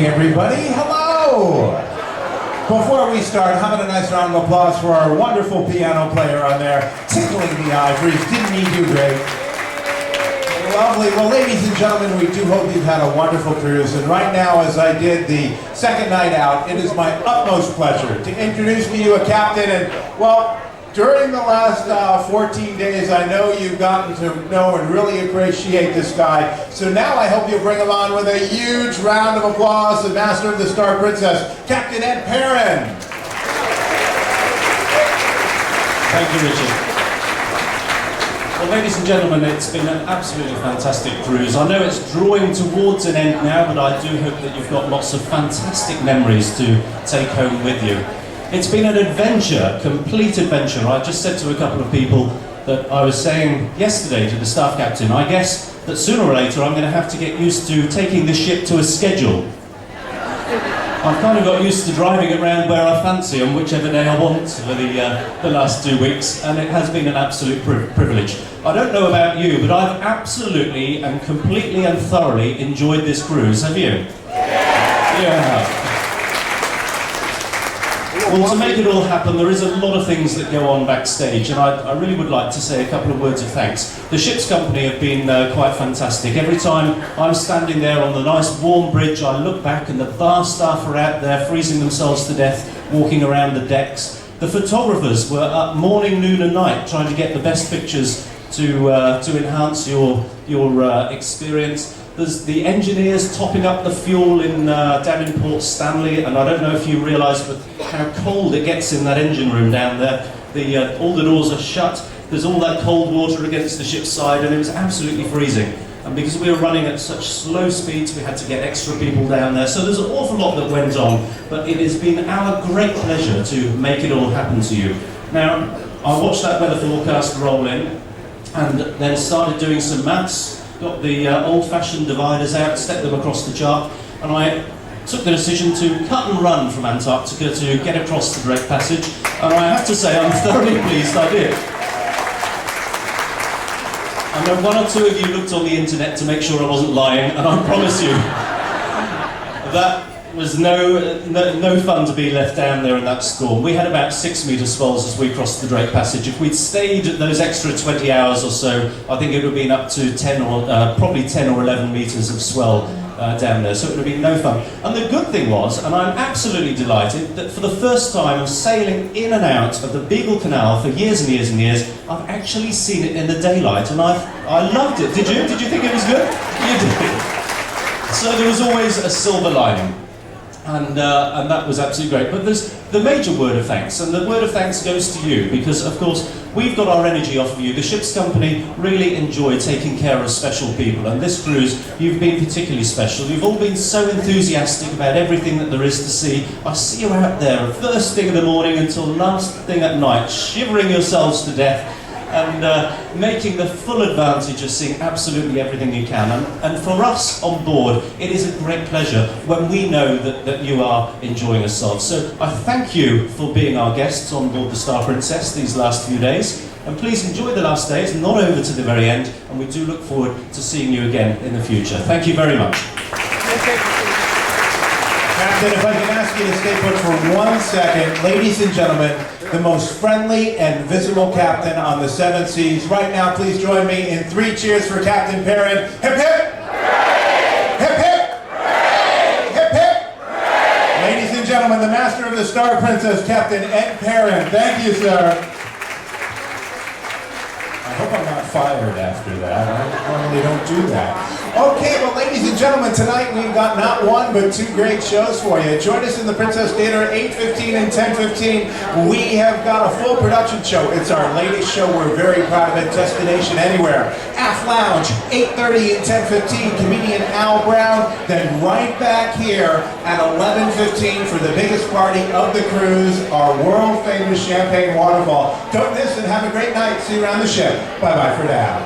Everybody, hello! Before we start, how about a nice round of applause for our wonderful piano player on there, tickling the ivories. Didn't he do great? Lovely. Well, ladies and gentlemen, we do hope you've had a wonderful cruise. And right now, as I did the second night out, it is my utmost pleasure to introduce to you a captain. And, well, during the last 14 days, I know you've gotten to know and really appreciate this guy. So now I hope you'll bring him on with a huge round of applause, the master of the Star Princess, Captain Ed Perrin. Thank you, Richard. Well, ladies and gentlemen, it's been an absolutely fantastic cruise. I know it's drawing towards an end now, but I do hope that you've got lots of fantastic memories to take home with you. It's been an adventure, complete adventure. I just said to a couple of people that I was saying yesterday to the staff captain, I guess that sooner or later I'm going to have to get used to taking the ship to a schedule. I've kind of got used to driving it around where I fancy on whichever day I want for the last 2 weeks, and it has been an absolute privilege. I don't know about you, but I've absolutely and completely and thoroughly enjoyed this cruise. Have you? Yeah. Well, to make it all happen, there is a lot of things that go on backstage, and I really would like to say a couple of words of thanks. The ship's company have been quite fantastic. Every time I'm standing there on the nice warm bridge, I look back and the bar staff are out there freezing themselves to death, walking around the decks. The photographers were up morning, noon and night trying to get the best pictures to enhance your experience. There's the engineers topping up the fuel down in Port Stanley, and I don't know if you realise how cold it gets in that engine room down there. All the doors are shut, there's all that cold water against the ship's side, and it was absolutely freezing. And because we were running at such slow speeds, we had to get extra people down there. So there's an awful lot that went on, but it has been our great pleasure to make it all happen to you. Now, I watched that weather forecast roll in, and then started doing some maths. Got the old-fashioned dividers out, stepped them across the chart, and I took the decision to cut and run from Antarctica to get across the Drake Passage, and I have to say I'm thoroughly pleased I did. I know one or two of you looked on the internet to make sure I wasn't lying, and I promise you that was no fun to be left down there in that storm. We had about 6 metre swells as we crossed the Drake Passage. If we'd stayed those extra 20 hours or so, I think it would have been up to probably 10 or 11 metres of swell down there, so it would have been no fun. And the good thing was, and I'm absolutely delighted, that for the first time of sailing in and out of the Beagle Canal for years and years and years, I've actually seen it in the daylight, and I loved it. Did you? Did you think it was good? You did. So there was always a silver lining. And that was absolutely great. But there's the major word of thanks, and the word of thanks goes to you, because of course we've got our energy off of you. The ship's company really enjoy taking care of special people, and this cruise, you've been particularly special. You've all been so enthusiastic about everything that there is to see. I see you out there first thing in the morning until last thing at night, shivering yourselves to death, and making the full advantage of seeing absolutely everything you can. And for us on board, it is a great pleasure when we know that you are enjoying yourselves. So I thank you for being our guests on board the Star Princess these last few days. And please enjoy the last days, not over to the very end, and we do look forward to seeing you again in the future. Thank you very much. Captain, if I can ask you to stay put for 1 second, ladies and gentlemen, the most friendly and visible captain on the 7 seas. Right now, please join me in 3 cheers for Captain Perrin. Hip hip! Hooray! Hip hip! Hooray! Hip hip! Hooray! Ladies and gentlemen, the master of the Star Princess, Captain Ed Perrin. Thank you, sir. I hope I'm not fired after that. I normally don't do that. Okay, well, ladies and gentlemen, tonight we've got not one but 2 great shows for you. Join us in the Princess Theater at 8:15 and 10:15. We have got a full production show. It's our latest show. We're very proud of it. Destination Anywhere. Aft Lounge, 8:30 and 10:15. Comedian Al Brown. Then right back here at 11:15 for the biggest party of the cruise, our world-famous Champagne Waterfall. Don't miss and have a great night. See you around the ship. Bye-bye for now.